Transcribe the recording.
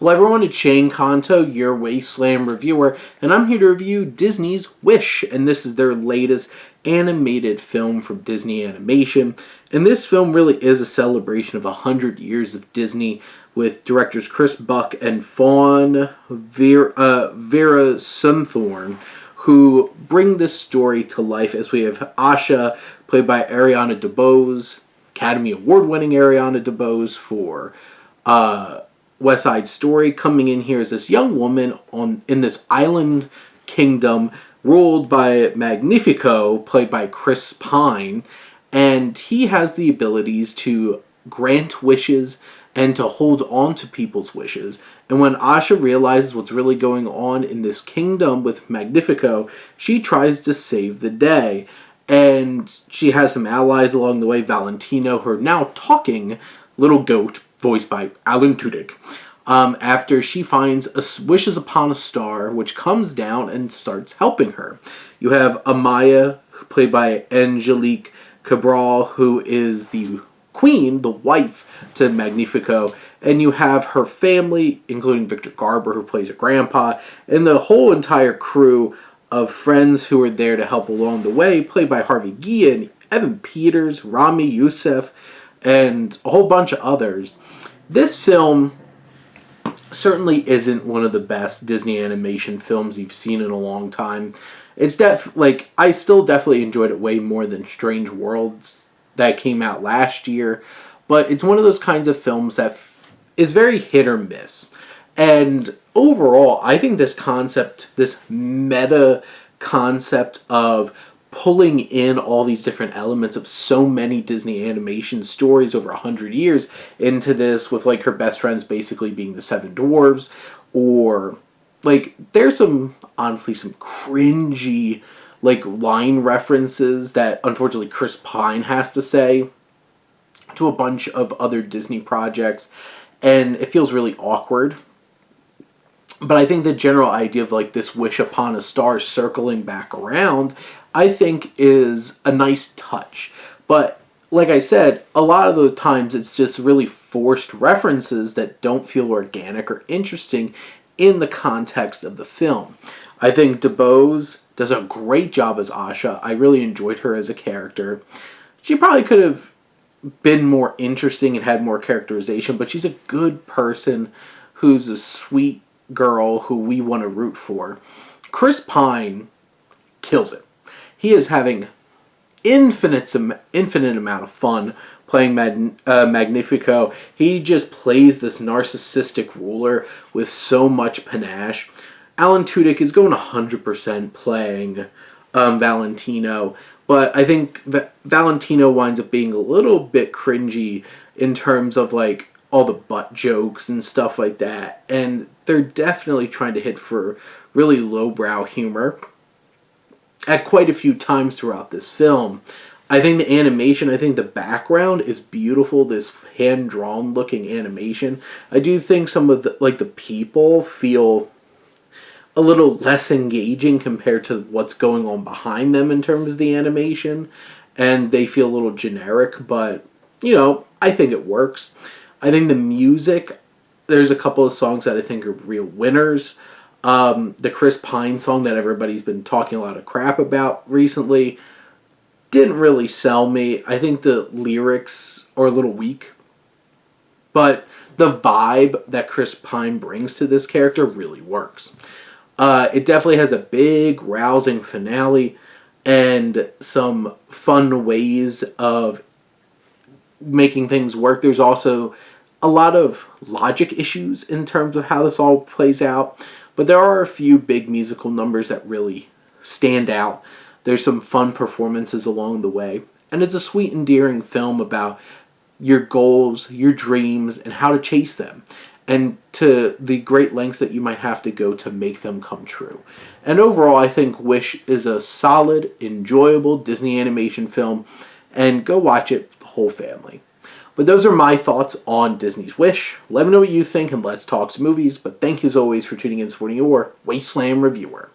Hello everyone, it's Shane Kanto, your Wasteland reviewer, and I'm here to review Disney's Wish, and this is their latest animated film from Disney Animation. And this film really is a celebration of 100 years of Disney, with directors Chris Buck and Fawn Vera Sunthorn, who bring this story to life, as we have Asha, played by Ariana DeBose, Academy Award-winning Ariana DeBose for West Side Story, coming in here as this young woman in this island kingdom ruled by Magnifico, played by Chris Pine, and he has the abilities to grant wishes and to hold on to people's wishes. And when Asha realizes what's really going on in this kingdom with Magnifico, she tries to save the day. And she has some allies along the way, Valentino, her now talking little goat, voiced by Alan Tudyk, after she wishes upon a star, which comes down and starts helping her. You have Amaya, played by Angelique Cabral, who is the queen, the wife to Magnifico, and you have her family, including Victor Garber, who plays her grandpa, and the whole entire crew of friends who are there to help along the way, played by Harvey Guillen, Evan Peters, Rami Youssef, and a whole bunch of others. This film certainly isn't one of the best Disney animation films you've seen in a long time. It's I still definitely enjoyed it way more than Strange Worlds that came out last year, but it's one of those kinds of films that is very hit or miss. And overall, I think this meta concept of pulling in all these different elements of so many Disney animation stories over 100 years into this, with like her best friends basically being the Seven Dwarves, or there's honestly some cringy line references that unfortunately Chris Pine has to say to a bunch of other Disney projects, and it feels really awkward. But I think the general idea of this wish upon a star circling back around, I think, is a nice touch. But like I said, a lot of the times it's just really forced references that don't feel organic or interesting in the context of the film. I think DeBose does a great job as Asha. I really enjoyed her as a character. She probably could have been more interesting and had more characterization, but she's a good person who's a sweet girl who we want to root for. Chris Pine kills it. He is having infinite amount of fun playing Magnifico. He just plays this narcissistic ruler with so much panache. Alan Tudyk is going 100% playing Valentino, but I think Valentino winds up being a little bit cringy in terms of all the butt jokes and stuff like that, and they're definitely trying to hit for really lowbrow humor at quite a few times throughout this film. I think the animation, I think the background is beautiful, this hand-drawn looking animation. I do think some of the people feel a little less engaging compared to what's going on behind them in terms of the animation, and they feel a little generic, but, I think it works. I think the music, there's a couple of songs that I think are real winners. The Chris Pine song that everybody's been talking a lot of crap about recently didn't really sell me. I think the lyrics are a little weak, but the vibe that Chris Pine brings to this character really works. It definitely has a big, rousing finale and some fun ways of making things work. There's also a lot of logic issues in terms of how this all plays out, but there are a few big musical numbers that really stand out. There's some fun performances along the way, and it's a sweet, endearing film about your goals, your dreams, and how to chase them, and to the great lengths that you might have to go to make them come true. And overall, I think Wish is a solid, enjoyable Disney animation film, and go watch it with the whole family. But those are my thoughts on Disney's Wish. Let me know what you think, and let's talk some movies. But thank you as always for tuning in and supporting your Wasteland reviewer.